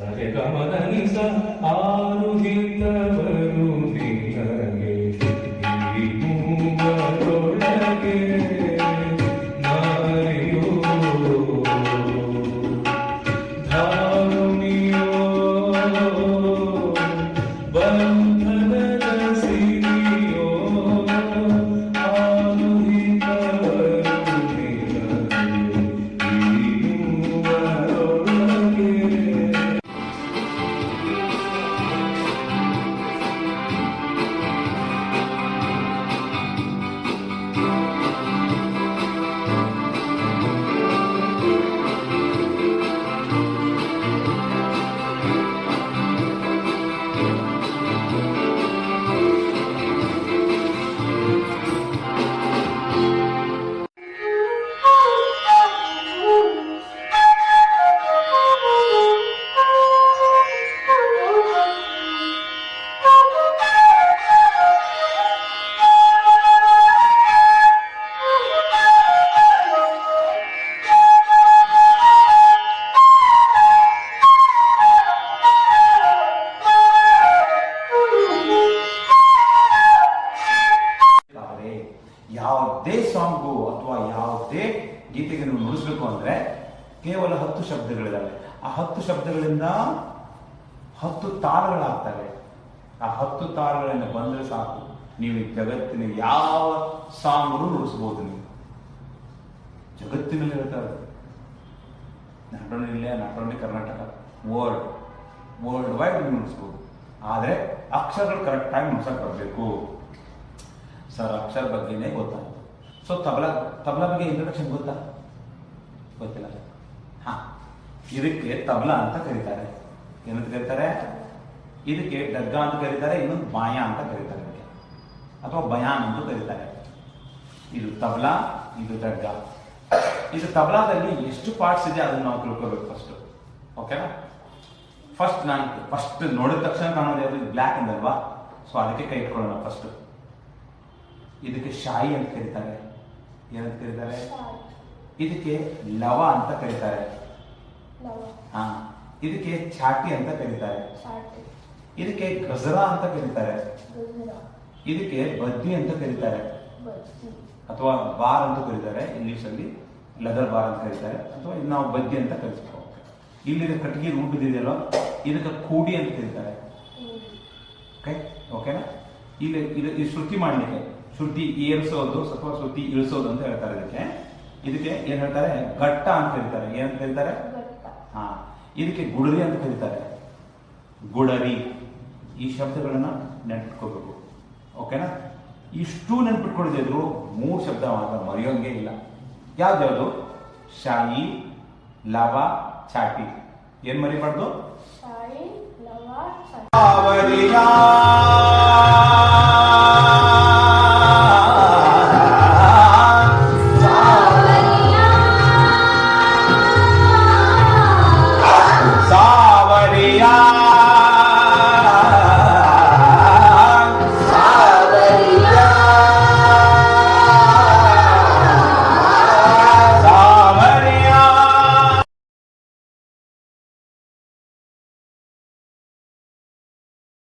ಸರಿ ಗಮನ ನಿಸ ಆರುಹಿತವರು ನಿನಗೆ ಈ ಮೂವರೊಳಗೆ ನಾರಿಯೋ ಧಾರುಣಿಯೋ ಬಂಧನದ ಸಿರಿಯೋ ಆರುಹಿತವರು ನಿನಗೆ ಈ ಮೂವರೊಳಗೆ. ಯಾವುದೇ ಸಾಂಗು ಅಥವಾ ಯಾವುದೇ ಗೀತೆಗೆ ನೀವು ನುಡಿಸ್ಬೇಕು ಅಂದ್ರೆ ಕೇವಲ 10 ಶಬ್ದಗಳಿದಾವೆ. ಆ 10 ಶಬ್ದಗಳಿಂದ 10 ತಾಳಗಳಾಗ್ತವೆ. ಆ 10 ತಾಳಗಳಿಂದ ಬಂದ್ರೆ ಸಾಕು, ನೀವು ಜಗತ್ತಿನ ಯಾವ ಸಾಂಗ್ ನುಡಿಸ್ಬೋದು. ನೀವು ಜಗತ್ತಿನಲ್ಲಿ ಹೇಳ್ತಾರೆ, not only Karnataka, world wide ನೀವು ನುಡಿಸ್ಬೋದು. ಆದರೆ ಅಕ್ಷರಗಳು ಕರೆಕ್ಟಾಗಿ ನುಡ್ಸಕ್ಕೆ ಬರಬೇಕು. ಸರ್ ಅಕ್ಷರ ಬಗ್ಗೆನೇ ಗೊತ್ತಾಯ್ತು. ಸೊ ತಬಲಾ ಬಗ್ಗೆ ಇಂಟ್ರೊಡಕ್ಷನ್ ಗೊತ್ತಾ? ಗೊತ್ತಿಲ್ಲ. ಹಾ, ಇದಕ್ಕೆ ತಬಲಾ ಅಂತ ಕರೀತಾರೆ. ಏನಂತ ಕರೀತಾರೆ? ಇದಕ್ಕೆ ಡಗ್ಗ ಅಂತ ಕರೀತಾರೆ, ಇನ್ನೊಂದು ಬಾಯ ಅಂತ ಕರೀತಾರೆ, ಇದಕ್ಕೆ ಅಥವಾ ಬಯಾನ್ ಅಂತ ಕರೀತಾರೆ. ಇದು ತಬಲಾ, ಇದು ಡಗ್ಗ. ಇದು ತಬಲಾದಲ್ಲಿ ಎಷ್ಟು ಪಾರ್ಟ್ಸ್ ಇದೆ ಅದನ್ನು ನಾವು ತಿಳ್ಕೋಬೇಕು ಫಸ್ಟ್. ಓಕೆನಾ? ಫಸ್ಟ್ ನೋಡಿದ ತಕ್ಷಣ ಕಾಣೋದು ಯಾವುದು? ಬ್ಲ್ಯಾಕ್ ಅಂದಲ್ವಾ? ಸೊ ಅದಕ್ಕೆ ಕೈ ಇಟ್ಕೊಳ್ಳೋಣ ಫಸ್ಟ್. ಇದಕ್ಕೆ ಶಾಯಿ ಅಂತ ಕರೀತಾರೆ. ಏನಂತ ಕರೀತಾರೆ? ಇದಕ್ಕೆ ಲವ ಅಂತ ಕರೀತಾರೆ. ಹಾ, ಇದಕ್ಕೆ ಛಾಟಿ ಅಂತ ಕರೀತಾರೆ. ಇದಕ್ಕೆ ಗಜರಾ ಅಂತ ಕರೀತಾರೆ. ಇದಕ್ಕೆ ಬದ್ದಿ ಅಂತ ಕರೀತಾರೆ, ಅಥವಾ ಬಾರ್ ಅಂತ ಕರೀತಾರೆ. ಇಂಗ್ಲಿಷ್ ಅಲ್ಲಿ ಲೆದರ್ ಬಾರ್ ಅಂತ ಕರೀತಾರೆ, ಅಥವಾ ಇದು ನಾವು ಬದ್ದಿ ಅಂತ ಕರಿಸ್ತೀವಿ. ಇಲ್ಲಿರೋ ಕಟ್ಟಿಗೆ ರೂಟದಿದೆಯಲ್ಲ, ಇದಕ್ಕೆ ಕೂಡಿ ಅಂತ ಕರೀತಾರೆ. ಓಕೆನಾ? ಇಲ್ಲಿ ಶ್ರುತಿ ಮಾಡಲಿಕ್ಕೆ, ಶ್ರುತಿ ಏರಿಸೋದು ಅಥವಾ ಶ್ರುತಿ ಇಳಿಸೋದು ಅಂತ ಹೇಳ್ತಾರೆ. ಇದಕ್ಕೆ ಏನ್ ಹೇಳ್ತಾರೆ? ಘಟ್ಟ ಅಂತ ಕರೀತಾರೆ. ಏನಂತ ಕರೀತಾರೆ? ಹಾ, ಇದಕ್ಕೆ ಗುಡರಿ ಅಂತ ಕರೀತಾರೆ. ಗುಡರಿ. ಈ ಶಬ್ದಗಳನ್ನ ನೆನ್ಪಿಟ್ಕೋಬೇಕು. ಓಕೆನಾ? ಇಷ್ಟು ನೆನ್ಪಿಟ್ಕೊಳ್ಳಿದ್ರು 3 ಶಬ್ದ ಮಾತ್ರ, ಮರೆಯೋಂಗೆ ಇಲ್ಲ. ಯಾವ್ದ್ಯಾವ್ದು? ಶಾಯಿ, ಲವ, ಚಾಟಿ. ಏನ್ ಮರಿಬಾರ್ದು? ಶಾಯಿ, ಲವ, ಚಾಟಿ.